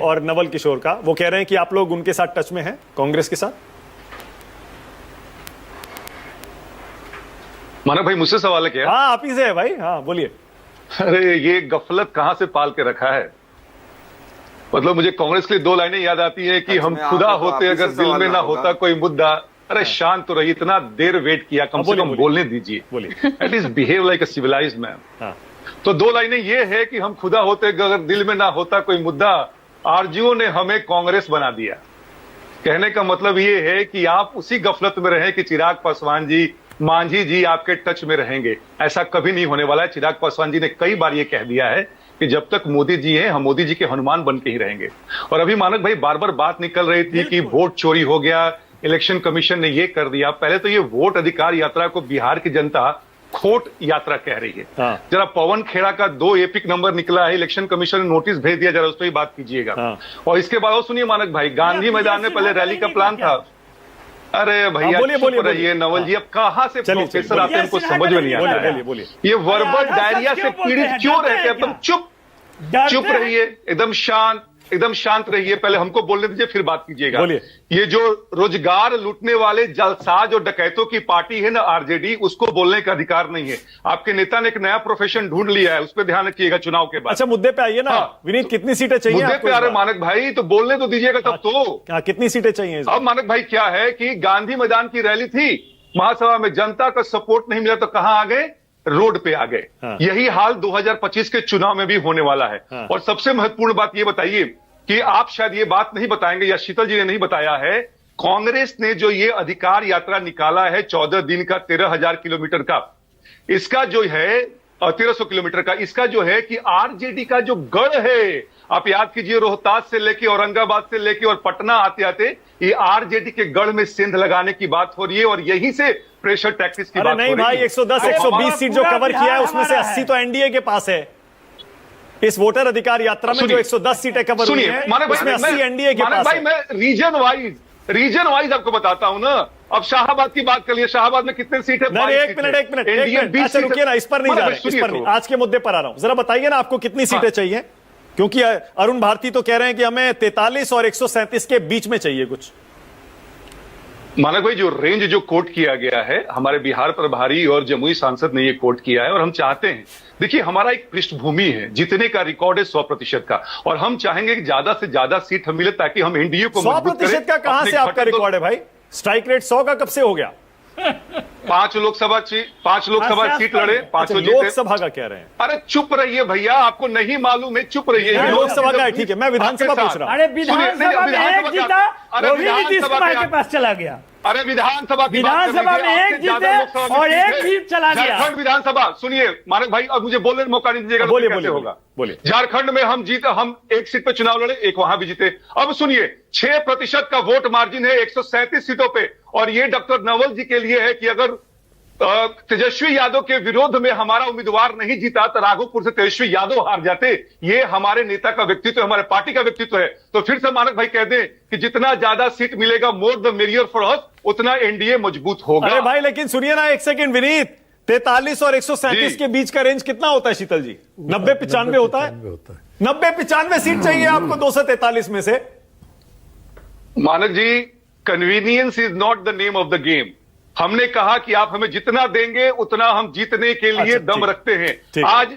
और नवल किशोर का। वो कह रहे हैं कि आप लोग उनके साथ टच में हैं, कांग्रेस के साथ। मानव भाई मुझसे सवाल है क्या? हाँ, आप ही से है भाई। हाँ, बोलिए। अरे ये गफलत कहां से पाल के रखा है? मतलब मुझे कांग्रेस के लिए दो लाइनें याद आती है कि हम खुदा होते अगर दिल में ना होता कोई मुद्दा। अरे शांत तो रही, इतना देर वेट किया, कम से कम बोलने दीजिए। बोलिए। At least behave like a civilized man. तो दो लाइनें ये है कि हम खुदा होते अगर दिल में ना होता कोई मुद्दा, आरजेओ ने हमें कांग्रेस बना दिया। कहने का मतलब ये है कि आप उसी गफलत में रहे कि चिराग पासवान जी, मांझी जी आपके टच में रहेंगे। ऐसा कभी नहीं होने वाला है। चिराग पासवान जी ने कई बार ये कह दिया है कि जब तक मोदी जी हैं हम मोदी जी के हनुमान बन के ही रहेंगे। और अभी मानक भाई बार बार बात निकल रही थी कि वोट चोरी हो गया, इलेक्शन कमीशन ने ये कर दिया। पहले तो ये वोट अधिकार यात्रा को बिहार की जनता खोट यात्रा कह रही है। जरा पवन खेड़ा का 2 एपिक नंबर निकला है, इलेक्शन कमिशन ने नोटिस भेज दिया, जरा उस पर ही बात कीजिएगा। और इसके बाद सुनिए मानक भाई, गांधी मैदान में पहले रैली का प्लान था। अरे भैया चुप रहिए नवल जी, अब कहाँ से प्रोफेसर आते हैं उनको समझ में नहीं आता है। ये वर्बल डायरिया से पीड़ित क्यों रहते हैं? एकदम चुप रहिए, एकदम शांत रहिए। पहले हमको बोलने दीजिए, फिर बात कीजिएगा। ये जो रोजगार लूटने वाले जालसाज और डकैतों की पार्टी है ना आरजेडी, उसको बोलने का अधिकार नहीं है। आपके नेता ने एक नया प्रोफेशन ढूंढ लिया है, उस पर ध्यान रखिएगा चुनाव के बाद। अच्छा, मुद्दे पे आइए ना। विनीत, कितनी सीटें चाहिए? मुद्दे पे आ रहे मानक भाई, तो बोलने तो दीजिएगा तब तो। कितनी सीटें चाहिए? अब मानक भाई क्या है कि गांधी मैदान की रैली थी, महासभा में जनता का सपोर्ट नहीं मिला तो कहां आ गए? रोड पे आ गए। यही हाल 2025 के चुनाव में भी होने वाला है। और सबसे महत्वपूर्ण बात ये बताइए कि आप शायद ये बात नहीं बताएंगे या शीतल जी ने नहीं बताया है, कांग्रेस ने जो ये अधिकार यात्रा निकाला है 14 दिन का, 13,000 किलोमीटर का, इसका जो है 1300 किलोमीटर का, इसका जो है कि आरजेडी का जो गढ़ है, आप याद कीजिए रोहतास से लेके औरंगाबाद से लेके और पटना आते आते ये आरजेडी के गढ़ में सेंध लगाने की बात हो रही है। और यहीं से प्रेशर टैक्टिक्स की बात हो रही है। नहीं भाई, 110 120 सीट जो कवर किया है उसमें से 80 तो एनडीए के पास है। इस वोटर अधिकार यात्रा में जो 110 सीटें कवर हुई हैं, उसमें 80 एनडीए के पास है। मैं रीजन वाइज आपको बताता हूं ना। अब शाहबाद की बात कर लिए, शाहबाद में कितने सीट है? नहीं, एक मिनट, अच्छा रुकिए ना, इस पर नहीं जा रहे, आज के मुद्दे पर आ रहा हूं। जरा बताइए ना आपको कितनी सीटें चाहिए, क्योंकि अरुण भारती तो कह रहे हैं कि हमें 43 और 137 के बीच में चाहिए कुछ। मानक भाई, जो रेंज जो कोट किया गया है, हमारे बिहार प्रभारी और जमुई सांसद ने ये कोट किया है। और हम चाहते हैं, देखिए हमारा एक पृष्ठभूमि है, जीतने का रिकॉर्ड है 100% का, और हम चाहेंगे कि ज्यादा से ज्यादा सीट हम मिले ताकि हम एनडीए को मजबूत करें। 100% का कहां से आपका रिकॉर्ड है भाई? स्ट्राइक रेट 100 का कब से हो गया? 5 लोकसभा सीट लड़े, 5 लोकसभा का कह रहे हैं। अरे चुप रहिए भैया, आपको नहीं मालूम है, चुप रहिए। लोकसभा का है, ठीक है, मैं विधानसभा पूछ रहा हूं। अरे विधानसभा में एक जीता, वो भी नीतीश कुमार के पास चला गया। अरे विधानसभा में एक जीते और एक जीत चला गया। झारखंड विधानसभा, सुनिए मानक भाई, अब मुझे बोलने का मौका नहीं दीजिएगा। बोलिए होगा। झारखंड में हम जीते, हम एक सीट पे चुनाव लड़े, एक वहां भी जीते। अब सुनिए, 6% का वोट मार्जिन है 137 सीटों पे। और ये डॉक्टर नवल जी के लिए है कि अगर तेजस्वी यादव के विरोध में हमारा उम्मीदवार नहीं जीता तो राघोपुर से तेजस्वी यादव हार जाते। ये हमारे नेता का व्यक्तित्व है, हमारे पार्टी का व्यक्तित्व है। तो फिर से मानक भाई कह दें कि जितना ज्यादा सीट मिलेगा, more the merrier for us, उतना एनडीए मजबूत होगा। अरे भाई, लेकिन सुनिए ना एक सेकंड विनीत, 43 और 137 के बीच का रेंज कितना होता है शीतल जी? 90-95 होता है। 90-95 सीट चाहिए आपको 243 में से। Manak ji, convenience is not the name of the game. हमने कहा कि आप हमें जितना देंगे उतना हम जीतने के लिए दम रखते हैं। आज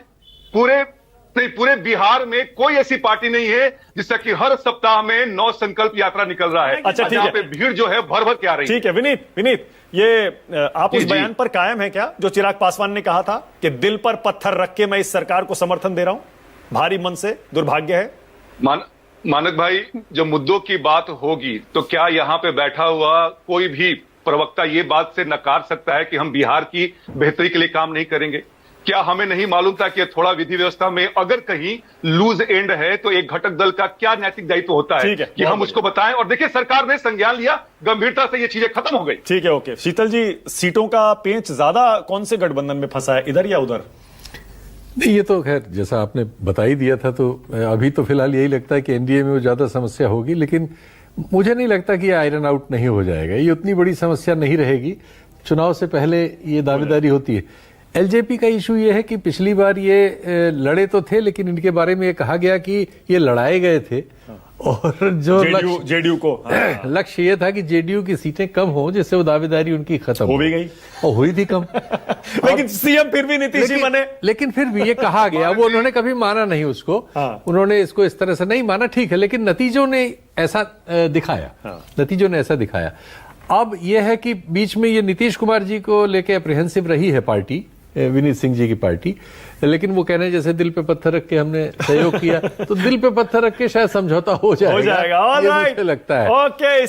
पूरे बिहार में कोई ऐसी पार्टी नहीं है जिसका कि हर सप्ताह में 9 संकल्प यात्रा निकल रहा है। अच्छा, ठीक है, पे भीड़ जो है भर भर के आ रही है। ठीक है विनीत, ये आप उस बयान पर कायम है क्या जो चिराग पासवान ने कहा था कि दिल पर पत्थर रख के मैं इस सरकार को समर्थन दे रहा हूं, भारी मन से दुर्भाग्य है? मानक भाई, जब मुद्दों की बात होगी तो क्या यहां पे बैठा हुआ कोई भी प्रवक्ता ये बात से नकार सकता है कि हम बिहार की बेहतरी के लिए काम नहीं करेंगे? क्या हमें नहीं मालूम था कि थोड़ा विधि व्यवस्था में अगर कहीं लूज एंड है तो एक घटक दल का क्या नैतिक दायित्व होता है कि हम उसको बताएं? और देखिए, सरकार ने संज्ञान लिया, गंभीरता से ये चीजें खत्म हो गई। ठीक है, ओके। शीतल जी, सीटों का पेंच ज्यादा कौन से गठबंधन में फंसा है, इधर या उधर? नहीं, ये तो खैर जैसा आपने बता ही दिया था, तो अभी तो फिलहाल यही लगता है कि एनडीए में वो ज्यादा समस्या होगी, लेकिन मुझे नहीं लगता कि ये आयरन आउट नहीं हो जाएगा। ये उतनी बड़ी समस्या नहीं रहेगी। चुनाव से पहले ये दावेदारी होती है। एलजेपी का इशू ये है कि पिछली बार ये लड़े तो थे, लेकिन इनके बारे में ये कहा गया कि ये लड़ाए गए थे और जो जेडीयू को लक्ष्य ये था कि जेडीयू की सीटें कम हो, जिससे वो दावेदारी उनकी खत्म हो भी गई और हुई थी कम। लेकिन सीएम फिर भी नीतीश जी बने। लेकिन फिर भी ये कहा गया, वो उन्होंने कभी माना नहीं उसको। उन्होंने इसको इस तरह से नहीं माना, ठीक है, लेकिन नतीजों ने ऐसा दिखाया, नतीजों ने ऐसा दिखाया। अब यह है कि बीच में ये नीतीश कुमार जी को लेके अप्रिहेंसिव रही है पार्टी, विनीत सिंह जी की पार्टी, लेकिन वो कहने जैसे दिल पे पत्थर रख के हमने सहयोग किया, तो दिल पे पत्थर रख के शायद समझौता हो जाएगा, ऑलराइट, मुझे लगता है। ओके।